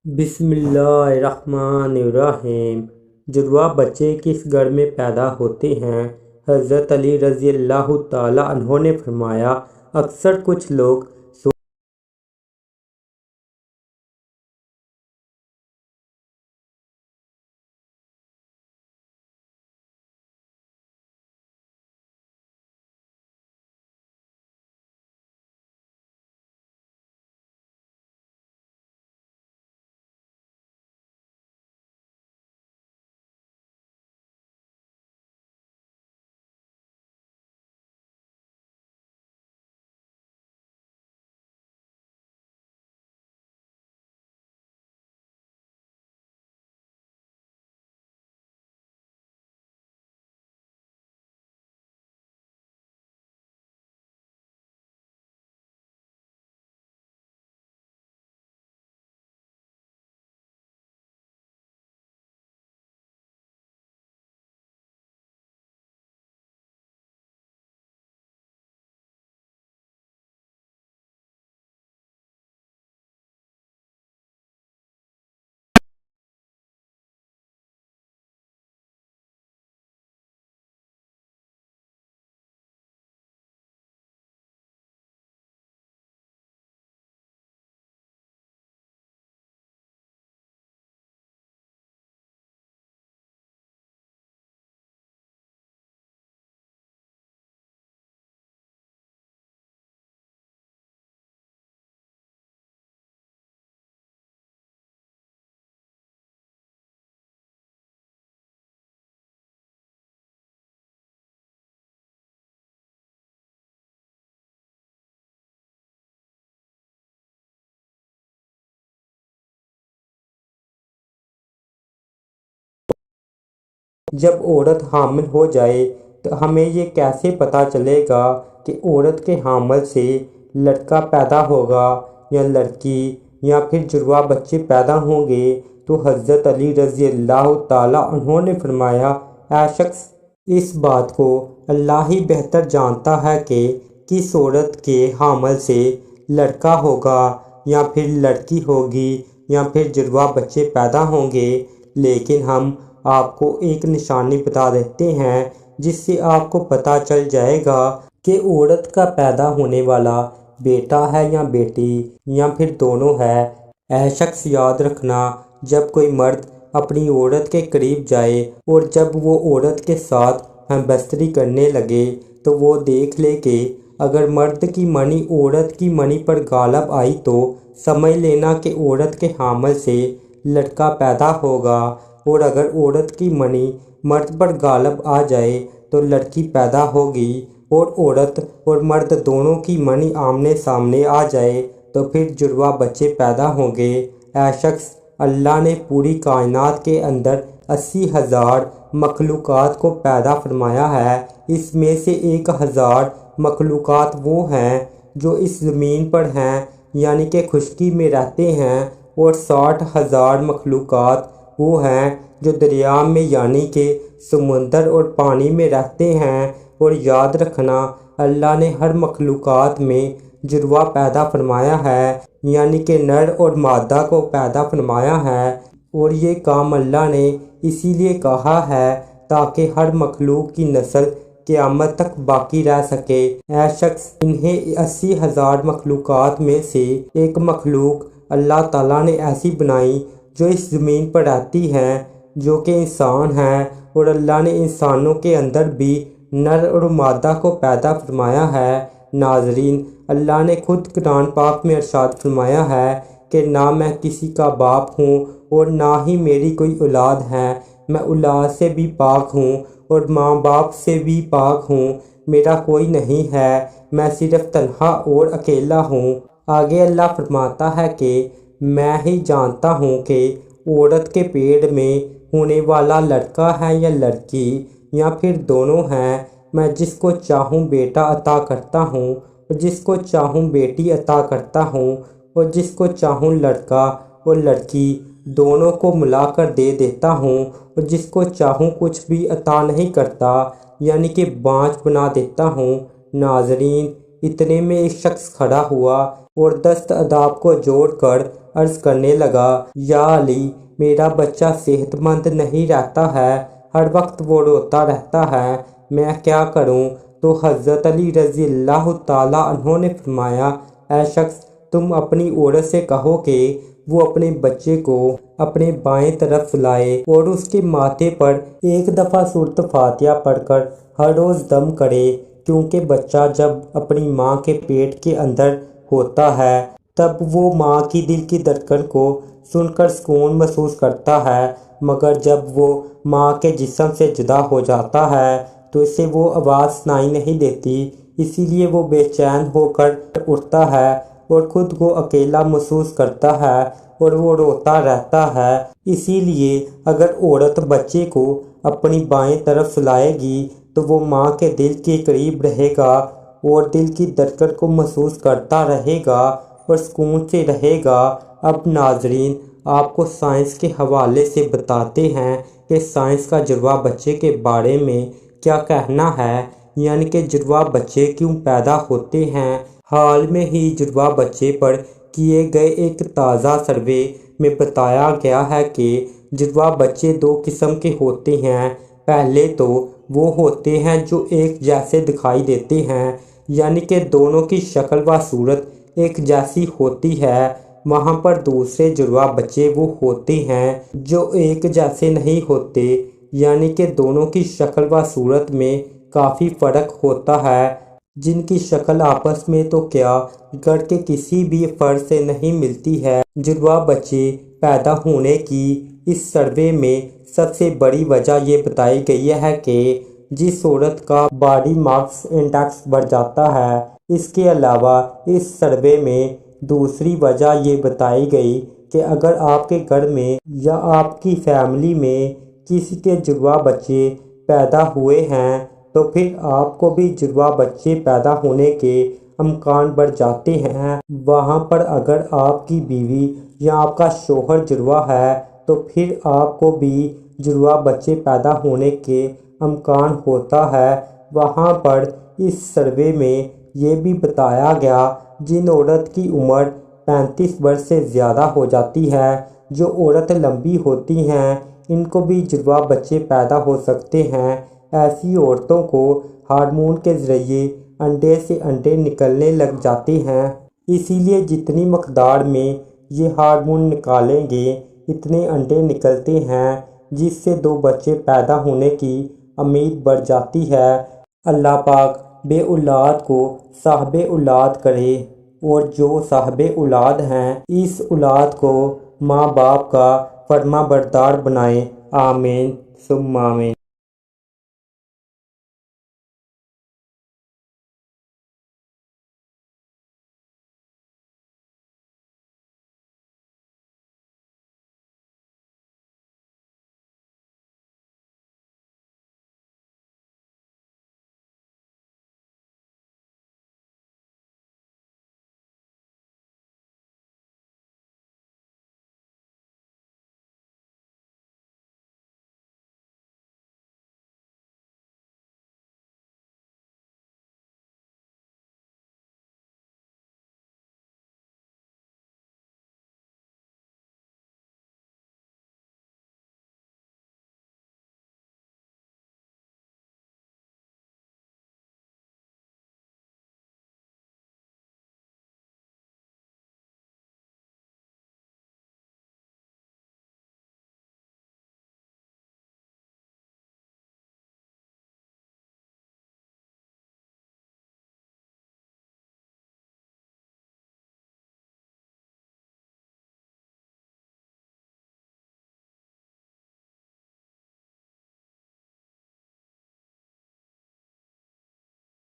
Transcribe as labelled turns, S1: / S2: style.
S1: बिस्मिल्लाहिर्रहमानिर्रहीम। जुड़वा बच्चे किस घर में पैदा होते हैं? हज़रत अली रज़ी अल्लाह ताला अन्हो ने फरमाया, अक्सर कुछ लोग जब औरत हामिल हो जाए तो हमें ये कैसे पता चलेगा कि औरत के हामिल से लड़का पैदा होगा या लड़की, या फिर जुड़वा बच्चे पैदा होंगे? तो हज़रत अली रज़ी अल्लाह ताला अन्हो ने फरमाया, ऐ शख्स, इस बात को अल्लाह ही बेहतर जानता है कि किस औरत के हामिल से लड़का होगा या फिर लड़की होगी या फिर जुड़वा बच्चे पैदा होंगे। लेकिन हम आपको एक निशानी बता देते हैं जिससे आपको पता चल जाएगा कि औरत का पैदा होने वाला बेटा है या बेटी या फिर दोनों है। ऐ शख्स, याद रखना, जब कोई मर्द अपनी औरत के करीब जाए और जब वो औरत के साथ हमबस्तरी करने लगे तो वो देख ले कि अगर मर्द की मनी औरत की मनी पर गालब आई तो समझ लेना कि औरत के हामिल से लड़का पैदा होगा, और अगर औरत की मनी मर्द पर गालब आ जाए तो लड़की पैदा होगी। और औरत और मर्द दोनों की मनी आमने सामने आ जाए तो फिर जुड़वा बच्चे पैदा होंगे। ऐ शख्स, अल्लाह ने पूरी कायनात के अंदर 80,000 मखलूक़ात को पैदा फरमाया है। इसमें से 1,000 मखलूक़ात वो हैं जो इस ज़मीन पर हैं, यानी कि खुश्की में रहते हैं, और 60,000 मखलूक़ात वो हैं जो दरिया में यानी कि समुंदर और पानी में रहते हैं। और याद रखना, अल्लाह ने हर मखलूक़ात में जुड़वा पैदा फरमाया है, यानी कि नर और मादा को पैदा फरमाया है। और ये काम अल्लाह ने इसीलिए कहा है ताकि हर मखलूक की नस्ल क़यामत तक बाकी रह सके। ऐ शख्स, इन्हें 80,000 मखलूक़ात में से एक मखलूक अल्लाह ताला ने ऐसी बनाई जो इस ज़मीन पर रहती है, जो कि इंसान है। और अल्लाह ने इंसानों के अंदर भी नर और मादा को पैदा फरमाया है। नाज़रीन, अल्लाह ने खुद कुरान पाक में इरशाद फरमाया है कि ना मैं किसी का बाप हूँ और ना ही मेरी कोई औलाद है, मैं औलाद से भी पाक हूँ और माँ बाप से भी पाक हूँ, मेरा कोई नहीं है, मैं सिर्फ तन्हा और अकेला हूँ। आगे अल्लाह फरमाता है कि मैं ही जानता हूँ कि औरत के पेट में होने वाला लड़का है या लड़की या फिर दोनों हैं। मैं जिसको चाहूँ बेटा अता करता हूँ और जिसको चाहूँ बेटी अता करता हूँ, और जिसको चाहूँ लड़का और लड़की दोनों को मिलाकर दे देता हूँ, और जिसको चाहूँ कुछ भी अता नहीं करता, यानी कि बाँझ बना देता हूँ। नाज़रीन, इतने में एक शख्स खड़ा हुआ और दस्त अदाब को जोड़कर अर्ज करने लगा, या अली, मेरा बच्चा सेहतमंद नहीं रहता है, हर वक्त वो रोता रहता है, मैं क्या करूं? तो हज़रत अली रज़ी अल्लाह ताला अन्हो ने फरमाया, ऐ शख्स, तुम अपनी औरत से कहो कि वो अपने बच्चे को अपने बाएं तरफ सुलाए और उसके माथे पर एक दफ़ा सूरत फातिहा पढ़कर हर रोज़ दम करे, क्योंकि बच्चा जब अपनी माँ के पेट के अंदर होता है तब वो माँ की दिल की धड़कन को सुनकर सुकून महसूस करता है, मगर जब वो माँ के जिस्म से जुदा हो जाता है तो इसे वो आवाज़ सुनाई नहीं देती, इसीलिए वो बेचैन होकर उठता है और ख़ुद को अकेला महसूस करता है और वो रोता रहता है। इसीलिए अगर औरत बच्चे को अपनी बाएं तरफ सुलाएगी तो वो माँ के दिल के करीब रहेगा और दिल की धड़कन को महसूस करता रहेगा और सुकून से रहेगा। अब नाजरीन, आपको साइंस के हवाले से बताते हैं कि साइंस का जुड़वा बच्चे के बारे में क्या कहना है, यानी कि जुड़वा बच्चे क्यों पैदा होते हैं। हाल में ही जुड़वा बच्चे पर किए गए एक ताज़ा सर्वे में बताया गया है कि जुड़वा बच्चे दो किस्म के होते हैं। पहले तो वो होते हैं जो एक जैसे दिखाई देते हैं, यानी कि दोनों की शक्ल व सूरत एक जैसी होती है। वहाँ पर दूसरे जुड़वा बच्चे वो होते हैं जो एक जैसे नहीं होते, यानी कि दोनों की शक्ल व सूरत में काफ़ी फ़र्क होता है, जिनकी शक्ल आपस में तो क्या घर के किसी भी फर्द से नहीं मिलती है। जुड़वा बच्चे पैदा होने की इस सर्वे में सबसे बड़ी वजह ये बताई गई है कि जिस औरत का बॉडी मास इंडेक्स बढ़ जाता है। इसके अलावा इस सर्वे में दूसरी वजह ये बताई गई कि अगर आपके घर में या आपकी फैमिली में किसी के जुड़वा बच्चे पैदा हुए हैं तो फिर आपको भी जुड़वा बच्चे पैदा होने के इम्कान बढ़ जाते हैं। वहाँ पर अगर आपकी बीवी या आपका शोहर जुड़वा है तो फिर आपको भी जुड़वा बच्चे पैदा होने के इम्कान होता है। वहाँ पर इस सर्वे में ये भी बताया गया, जिन औरत की उम्र 35 वर्ष से ज़्यादा हो जाती है, जो औरत लंबी होती हैं, इनको भी जुड़वा बच्चे पैदा हो सकते हैं। ऐसी औरतों को हार्मोन के ज़रिए अंडे से अंडे निकलने लग जाते हैं, इसीलिए जितनी मकदार में ये हार्मोन निकालेंगे इतने अंडे निकलते हैं, जिससे दो बच्चे पैदा होने की उम्मीद बढ़ जाती है। अल्लाह पाक बे औलाद को साहिबे औलाद करे और जो साहिबे औलाद हैं इस औलाद को माँ बाप का फर्मा बरदार बनाए। आमीन सुम्मा आमीन।